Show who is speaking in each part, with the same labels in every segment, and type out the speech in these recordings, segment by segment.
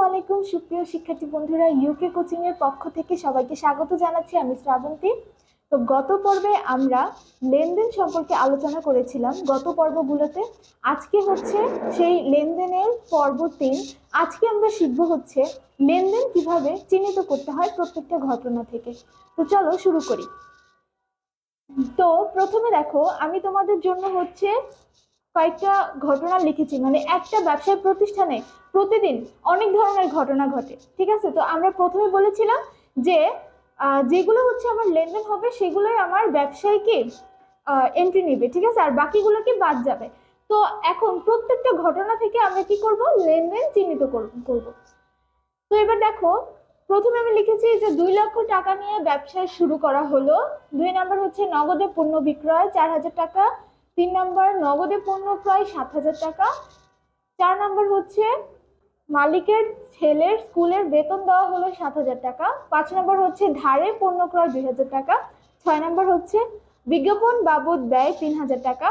Speaker 1: আলাইকুম সুপ্রিয় শিক্ষার্থী বন্ধুরা, ইউকে কোচিং এর পক্ষ থেকে সবাইকে স্বাগত জানাচ্ছি। আমি শ্রাবন্তী। তো গত পর্বে আমরা লেনদেন সম্পর্কে আলোচনা করেছিলাম গত পর্বগুলোতে। আজকে হচ্ছে সেই লেনদেনের পর্ব 3। আজকে আমরা শিখবো হচ্ছে লেনদেন কিভাবে চিহ্নিত করতে হয় প্রত্যেকটা ঘটনা থেকে। তো চলো শুরু করি। তো প্রথমে দেখো, আমি তোমাদের জন্য হচ্ছে কয়েকটা ঘটনা লিখেছি। মানে একটা ব্যবসায় প্রতিষ্ঠানে প্রতিদিন অনেক ধরনের ঘটনা ঘটে, ঠিক আছে? তো আমরা প্রথমে বলেছিলাম যে যেগুলো হচ্ছে আমার লেনদেন হবে সেগুলোই আমার ব্যবসায়ীকে এন্ট্রি নেবে, ঠিক আছে, আর বাকিগুলোকে বাদ যাবে। তো এখন প্রত্যেকটা ঘটনা থেকে আমরা কি করব, লেনদেন চিহ্নিত করব। তো এবার দেখো, প্রথমে আমি লিখেছি যে 2 লক্ষ টাকা নিয়ে ব্যবসা শুরু করা হলো। 2 নম্বর হচ্ছে নগদে পণ্য বিক্রয় 4,000 টাকা। 3 নম্বর নগদে পণ্য ক্রয় 7,000 টাকা। 4 নম্বর হচ্ছে মালিকের ছেলের স্কুলের বেতন দেওয়া হলো 7,000 টাকা। 5 নম্বর হচ্ছে ধারে পণ্য ক্রয় 2,000 টাকা। 6 নম্বর হচ্ছে বিজ্ঞাপন বাবদ ব্যয় 3,000 টাকা।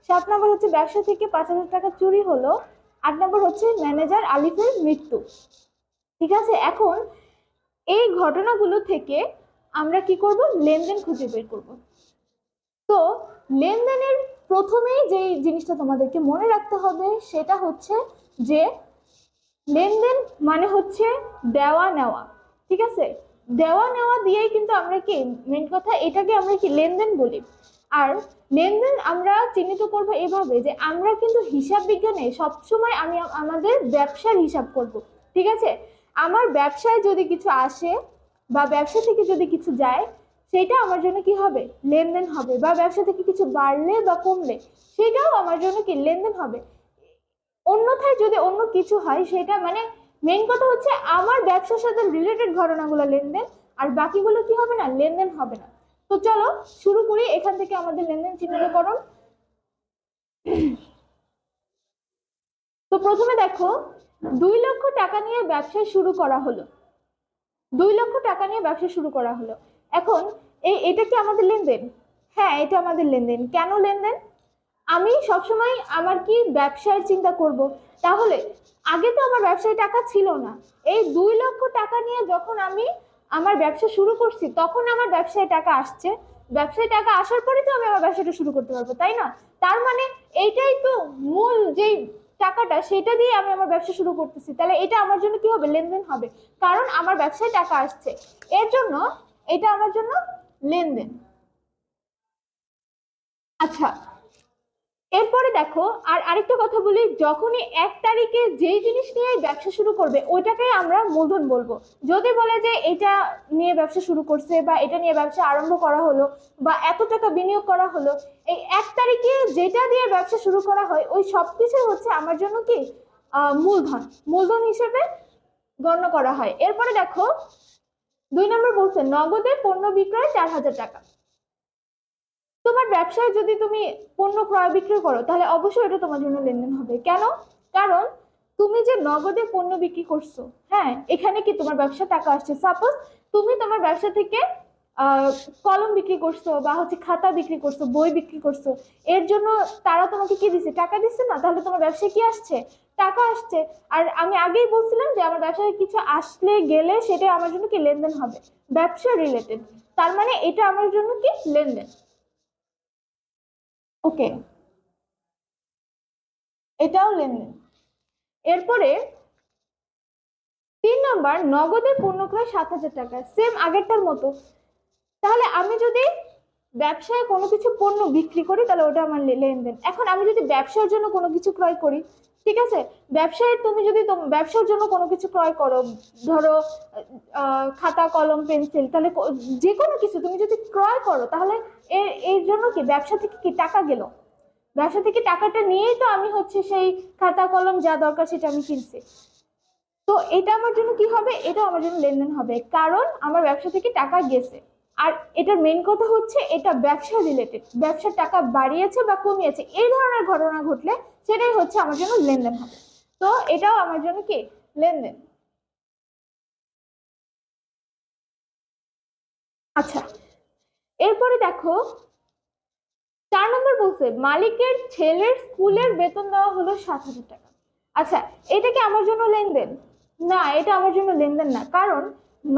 Speaker 1: 7 নম্বর হচ্ছে ব্যবসা থেকে 5,000 টাকা চুরি হলো। 8 নম্বর হচ্ছে ম্যানেজার আলিফের মৃত্যু। ঠিক আছে, এখন এই ঘটনাগুলো থেকে আমরা কি করব, লেনদেন খুঁজে বের করব। তো লেনদেনের প্রথমেই যে জিনিসটা তোমাদেরকে মনে রাখতে হবে সেটা হচ্ছে যে লেনদেন মানে হচ্ছে দেওয়া নেওয়া, ঠিক আছে? দেওয়া নেওয়া দিয়েই কিন্তু আমরা কি, মেন কথা এটাকে আমরা কি লেনদেন বলি। আর লেনদেন আমরা চিহ্নিত করব এভাবে যে আমরা কিন্তু হিসাব বিজ্ঞানে সবসময় আমি আমাদের ব্যবসার হিসাব করব, ঠিক আছে? আমার ব্যবসায় যদি কিছু আসে বা ব্যবসা থেকে যদি কিছু যায়, সেটা আমার জন্য কি হবে, লেনদেন হবে। বা ব্যবসা থেকে কিছু বাড়লে বা কমলে সেটাও আমার জন্য কি, লেনদেন হবে। অন্যথায় যদি অন্য কিছু হয় সেটা মানে মেইন কথা হচ্ছে আমার ব্যবসার সাথে রিলেটেড ঘটনাগুলো লেনদেন, আর বাকিগুলো কি হবে না, লেনদেন হবে না। তো চলো শুরু করি এখান থেকে আমাদের লেনদেন চিহ্নিতকরণ। তো প্রথমে দেখো, 2 লক্ষ টাকা নিয়ে ব্যবসা শুরু করা হলো। 2 লক্ষ টাকা নিয়ে ব্যবসা শুরু করা হলো। এখন এটা কি আমাদের লেনদেন? হ্যাঁ, এটা আমাদের লেনদেন। কেন লেনদেন? আমি সবসময় আমার কি ব্যবসার চিন্তা করব। তাহলে আগে তো আমার ব্যবসায় টাকা ছিল না। এই 2 লক্ষ টাকা নিয়ে যখন আমি আমার ব্যবসা শুরু করছি তখন আমার ব্যবসায় টাকা আসছে। ব্যবসায় টাকা আসার পরে তো আমি আমার ব্যবসাটা শুরু করতে পারবো, তাই না? তার মানে এইটাই তো মূল যেই টাকাটা, সেটা দিয়ে আমি আমার ব্যবসা শুরু করতেছি। তাহলে এটা আমার জন্য কি হবে, লেনদেন হবে। কারণ আমার ব্যবসায় টাকা আসছে, এর জন্য এটা আমার জন্য লেনদেন। আচ্ছা, এরপরে দেখো, আর আরেকটা কথা বলি, যখনই 1 তারিখে যেই জিনিস নিয়ে ব্যবসা শুরু করবে ওইটাকেই আমরা মূলধন বলবো। যদি বলে যে এটা নিয়ে ব্যবসা শুরু করছে বা এটা নিয়ে ব্যবসা আরম্ভ করা হলো বা এত টাকা বিনিয়োগ করা হলো, এই 1 তারিখে যেটা দিয়ে ব্যবসা শুরু করা হয় ওই সবকিছু হচ্ছে আমার জন্য কি, মূলধন। মূলধন হিসেবে গণ্য করা হয়। এরপরে দেখো, 2 নম্বর বলছে নগদে পণ্য বিক্রয় 4,000 টাকা। তোমার ব্যবসায় যদি তুমি পণ্য ক্রয় বিক্রি করো তাহলে অবশ্যই এটা তোমার জন্য লেনদেন হবে। কেন? কারণ তুমি যে নগদে পণ্য বিক্রি করছো, হ্যাঁ, এখানে কি তোমার ব্যবসা টাকা আসছে। সাপোজ তুমি তোমার ব্যবসা থেকে আহ কলম বিক্রি করছো বা হচ্ছে খাতা বিক্রি করছো, বই বিক্রি করছো, এর জন্য তারা তোমাকে কি দিচ্ছে, টাকা দিচ্ছে না? তাহলে তোমার ব্যবসায় কি আসছে, টাকা আসছে। আর আমি আগেই বলছিলাম যে আমার ব্যবসায় কিছু আসলে গেলে সেটা আমার জন্য কি, লেনদেন হবে, ব্যবসা রিলেটেড। তার মানে এটা আমার জন্য কি, লেনদেন। ওকে, এটাও লেনদেন। এরপরে 3 নম্বর নগদে পণ্য ক্রয় 7,000 টাকা, সেম আগেরটার মতো। তাহলে আমি যদি ব্যবসায় কোনো কিছু পণ্য বিক্রি করি তাহলে ওটা আমার লেনদেন। এখন আমি যদি ব্যবসার জন্য কোনো কিছু ক্রয় করি, ঠিক আছে, ব্যবসায় তুমি যদি ব্যবসার জন্য কোনো কিছু ক্রয় করো, ধরো খাতা কলম পেন্সিল, তাহলে যে কোনো কিছু তুমি যদি ক্রয় করো তাহলে এর জন্য কি, ব্যবসা থেকে কি টাকা গেল। ব্যবসা থেকে টাকাটা নিয়েই তো আমি হচ্ছে সেই খাতা কলম যা দরকার সেটা আমি কিনছি। তো এটা আমার জন্য কি হবে, এটা আমার জন্য লেনদেন হবে, কারণ আমার ব্যবসা থেকে টাকা গেছে। আর এটার মেইন কথা হচ্ছে এটা ব্যবসা রিলেটেড, ব্যবসার টাকা বাড়িয়েছে বা কমিয়েছে এই ধরনের ঘটনা ঘটলে সেটাই হচ্ছে আমার জন্য লেনদেন হবে। তো এটাও আমার জন্য কি, লেনদেন। আচ্ছা, এরপরে দেখো, 4 নম্বর বলছে মালিকের ছেলের স্কুলের বেতন দেওয়া হলো 7,000 টাকা। আচ্ছা, এটা কি আমার জন্য লেনদেন? না, এটা আমার জন্য লেনদেন না, কারণ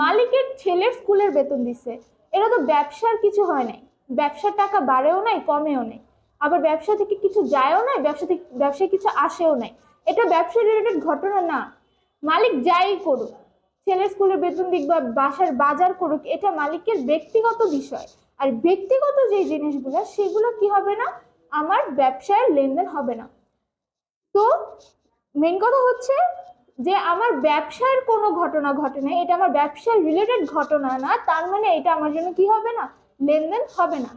Speaker 1: মালিকের ছেলের স্কুলের বেতন দিচ্ছে, এটা তো ব্যবসার কিছু হয় নাই। ব্যবসার টাকা বাড়েও নাই কমেও নাই, আবার ব্যবসা থেকে কিছু যায়ও নাই, ব্যবসায় কিছু আসেও নাই। এটা ব্যবসা রিলেটেড ঘটনা না। মালিক যাই করুক, ছেলের স্কুলের বেতন দিক বা বাসার বাজার করুক, এটা মালিকের ব্যক্তিগত বিষয়। আর ব্যক্তিগত যে জিনিসগুলো সেগুলো কি হবে না, আমার ব্যবসায় লেনদেন হবে না। তো মেন কথা হচ্ছে যে আমার ব্যবসার কোনো ঘটনা ঘটে না, এটা আমার ব্যবসার রিলেটেড ঘটনা না, তার মানে এটা আমার জন্য কি হবে না, লেনদেন হবে না।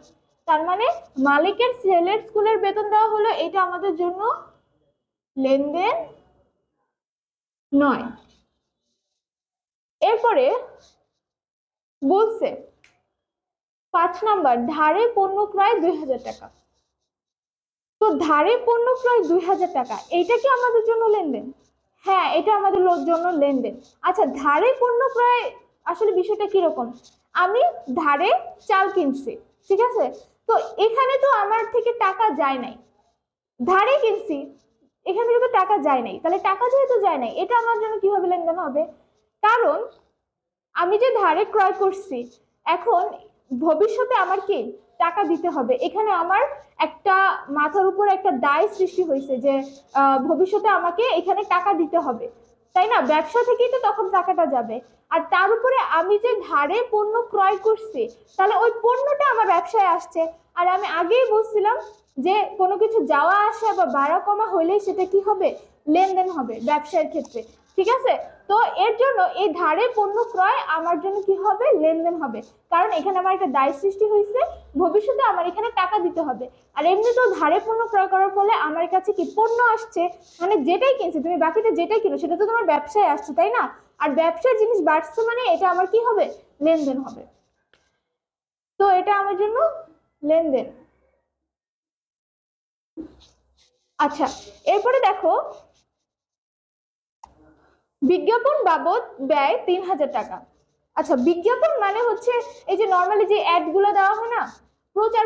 Speaker 1: তার মানে মালিকের ছেলের স্কুলের বেতন দেওয়া হলো, এটা আমাদের জন্য লেনদেন নয়। এরপরে বলছে 5 নাম্বার, ধারে পণ্য ক্রয় 2000 টাকা। তো ধারে পণ্য ক্রয় 2000 টাকা, এইটা কি আমাদের জন্য লেনদেন? হ্যাঁ, এটা আমাদের জন্য লেনদেন। আচ্ছা, ধারে পণ্য ক্রয় আসলে বিষয়টা কিরকম? আমি ধারে চাল কিনছি, ঠিক আছে, তো এখানে তো আমার থেকে টাকা যায় নাই, ধারে কিনছি, এখান থেকে তো টাকা যায় নাই, তাহলে টাকা যেহেতু যায় নাই, এটা আমার জন্য কিভাবে লেনদেন হবে? কারণ আমি যে ধারে ক্রয় করছি, এখন ভবিষ্যতে আমার কি টাকা দিতে হবে, এখানে আমার একটা মাথার উপর একটা দায় সৃষ্টি হয়েছে যে ভবিষ্যতে আমাকে এখানে টাকা দিতে হবে, তাই না? ব্যবসা থেকেই তো তখন টাকাটা যাবে। আর তার উপরে আমি যে ধারে পণ্য ক্রয় করছি, তাহলে ওই পণ্যটা আমার ব্যবসায় আসছে। আর আমি আগেই বলছিলাম যে কোনো কিছু যাওয়া আসা বা বাড়া কমা হইলেই সেটা কি হবে, লেনদেন হবে ব্যবসার ক্ষেত্রে, ঠিক আছে? তো এর জন্য এই ধারে পণ্য ক্রয় আমার জন্য কি হবে, লেনদেন হবে। কারণ এখানে আমার একটা দায় সৃষ্টি হয়েছে, ভবিষ্যতে আমার এখানে টাকা দিতে হবে। আর এমনিতেও ধারে পণ্য ক্রয় করার ফলে আমার কাছে কি পণ্য আসছে, মানে যেটাই কিনছি তুমি বাকিতে যেটাই কিনো সেটা তো তোমার ব্যবসায় আসছে, তাই না? আর ব্যবসার জিনিস বাড়ছে মানে এটা আমার কি হবে, লেনদেন হবে। তো এটা আমার জন্য লেনদেন। আচ্ছা, এরপরে দেখো বিজ্ঞাপন বাবদ ব্যয় 3000 টাকা। আচ্ছা, বিজ্ঞাপন মানে হচ্ছে এই যে নর্মালি যে অ্যাড গুলো দেওয়া হয় না,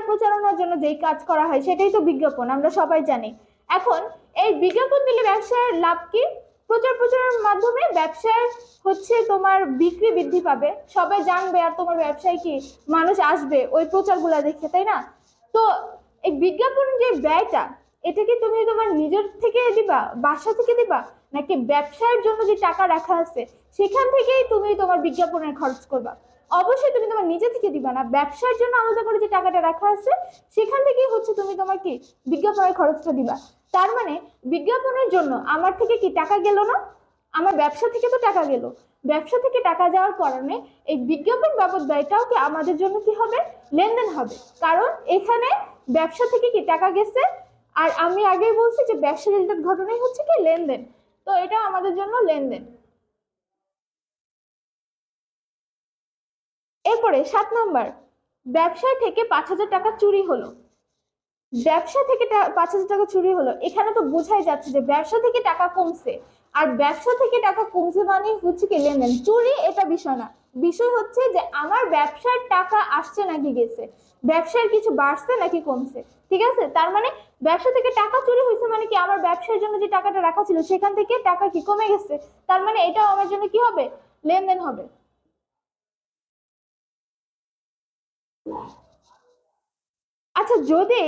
Speaker 1: প্রচারণার জন্য যেই কাজ করা হয় সেটাই তো বিজ্ঞাপন, আমরা সবাই জানি। এখন এই বিজ্ঞাপন দিলে ব্যবসার লাভ কি? প্রচারের মাধ্যমে ব্যবসার হচ্ছে তোমার বিক্রি বৃদ্ধি পাবে, সবাই জানবে, আর তোমার ব্যবসায় কি মানুষ আসবে ওই প্রচারগুলো দেখে, তাই না? তো এই বিজ্ঞাপন যে ব্যয়টা, এটা কি তুমি তোমার নিজের থেকে দিবা, বাসা থেকে দিবা, নাকি ব্যবসার জন্য যে টাকা রাখা আছে সেখান থেকেই তুমি তোমার বিজ্ঞাপনের খরচ করবা? অবশ্যই তুমি তোমার নিজে থেকে দিবা না, ব্যবসার জন্য আলাদা করে যে টাকাটা রাখা আছে সেখান থেকেই হচ্ছে তুমি তোমার কি বিজ্ঞাপনের খরচটা দিবা। তার মানে বিজ্ঞাপনের জন্য আমার থেকে কি টাকা গেল না, আমার ব্যবসা থেকে তো টাকা গেল। ব্যবসা থেকে টাকা যাওয়ার কারণে এই বিজ্ঞাপন বাবদ ব্যয়টাও কি আমাদের জন্য কি হবে, লেনদেন হবে। কারণ এখানে ব্যবসা থেকে কি টাকা গেছে, আর আমি আগেই বলছি যে ব্যবসা রিলেটেড ঘটনাই হচ্ছে কি লেনদেন। তো এটা আমাদের জন্য লেনদেন। এরপরে 7 নাম্বার, ব্যবসায় থেকে 5000 টাকা চুরি হলো। ব্যবসা থেকে 5000 টাকা চুরি হলো, এখানে তো বোঝাই যাচ্ছে যে ব্যবসা থেকে টাকা কমছে। আর ব্যবসা থেকে টাকা কমছে মানে হচ্ছে কি লেনদেন। চুরি এটা বিষয় না, বিষয় হচ্ছে যে আমার ব্যবসার টাকা আসছে নাকি গেছে, ব্যবসার কিছু বাড়ছে নাকি কমছে, ঠিক আছে? তার মানে ব্যবসা থেকে টাকা চুরি হয়েছে মানে কি আমার ব্যবসার জন্য যে টাকাটা রাখা ছিল সেখান থেকে টাকা কি কমে গেছে, তার মানে এটাও আমার জন্য কি হবে, লেনদেন হবে। আচ্ছা, যদি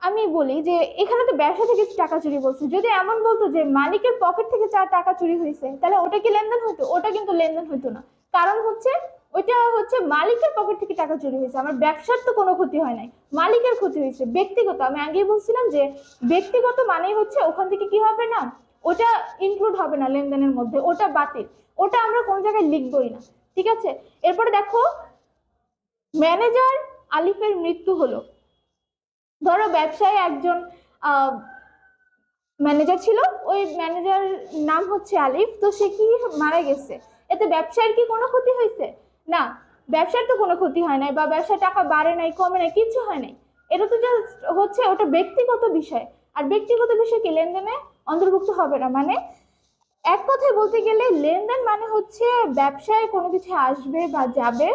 Speaker 1: আমি বলি যে এখানে তো ব্যবসা থেকে টাকা চুরি বলছে, যদি এমন বলতো যে মালিকের পকেট থেকে 4 টাকা চুরি হয়েছে, তাহলে ওটা কি লেনদেন হতো? ওটা কিন্তু লেনদেন হতো না। কারণ হচ্ছে ওইটা হচ্ছে মালিকের পকেট থেকে টাকা চুরি হয়েছে, আমার ব্যবসার তো কোনো ক্ষতি হয় নাই, মালিকের ক্ষতি হয়েছে ব্যক্তিগত। আমি আগেই বলছিলাম যে ব্যক্তিগত মানেই হচ্ছে ওখান থেকে কি হবে না, ওটা ইনক্লুড হবে না লেনদেনের মধ্যে, ওটা বাতিল, ওটা আমরা কোন জায়গায় লিখবই না, ঠিক আছে? এরপরে দেখো ম্যানেজার আলিফের মৃত্যু হলো। ধরো ব্যবসায় একজন ম্যানেজার ছিল, ওই ম্যানেজার নাম হচ্ছে আলিফ, তো সে কি মারা গেছে, এতে ব্যবসার কি কোনো ক্ষতি হয়েছে? না, ব্যবসার তো কোনো ক্ষতি হয় নাই, বা ব্যবসার টাকা বাড়ে নাই কমে নাই কিছু হয় নাই। এটা তো জাস্ট হচ্ছে ওটা ব্যক্তিগত বিষয়, আর ব্যক্তিগত বিষয় কি লেনদেনে অন্তর্ভুক্ত হবে না। মানে এক কথায় বলতে গেলে লেনদেন মানে হচ্ছে ব্যবসায় কোনো কিছু আসবে বা যাবে,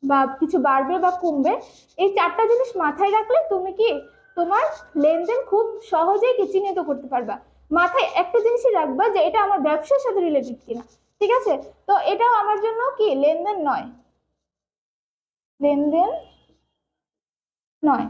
Speaker 1: বা কিছু বাড়বে বা কমবে, এই 4টা জিনিস মাথায় রাখলে তুমি কি তোমার লেনদেন খুব সহজেই কি চিহ্নিত করতে পারবা। মাথায় একটা জিনিসই রাখবা যে এটা আমার ব্যবসার সাথে রিলেটেড কিনা, ঠিক আছে, তো এটাও আমার জন্য কি লেনদেন নয়, লেনদেন নয়।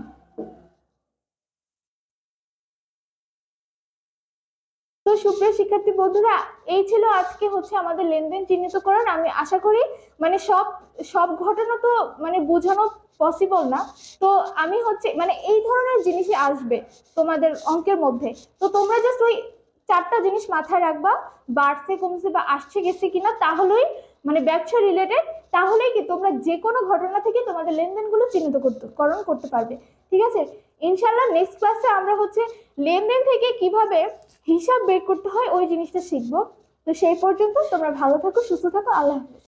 Speaker 1: তো সুপ্রিয় শিক্ষার্থী বন্ধুরা, এই ছিল আজকে হচ্ছে আমাদের লেনদেন চিহ্নিতকরণ। আমি আশা করি মানে সব সব ঘটনা তো মানে বোঝানো পসিবল না, তো আমি হচ্ছে মানে এই ধরনের জিনিসই আসবে তোমাদের অঙ্কের মধ্যে। তো তোমরা জাস্ট ওই চারটা জিনিস মাথায় রাখবা, বাড়ছে কমছে বা আসছে গেছে কিনা, তাহলেই মানে ব্যবসা রিলেটেড, তাহলেই কি তোমরা যে কোনো ঘটনা থেকে তোমাদের লেনদেনগুলো চিহ্নিতকরণ করতে পারবে। ঠিক আছে, ইনশাল্লাহ নেক্সট ক্লাসে আমরা হচ্ছে লেনদেন থেকে কিভাবে হিসাব বের করতে হয় ওই জিনিসটা শিখবো। তো সেই পর্যন্ত তোমরা ভালো থাকো, সুস্থ থাকো, আল্লাহ হাফেজ।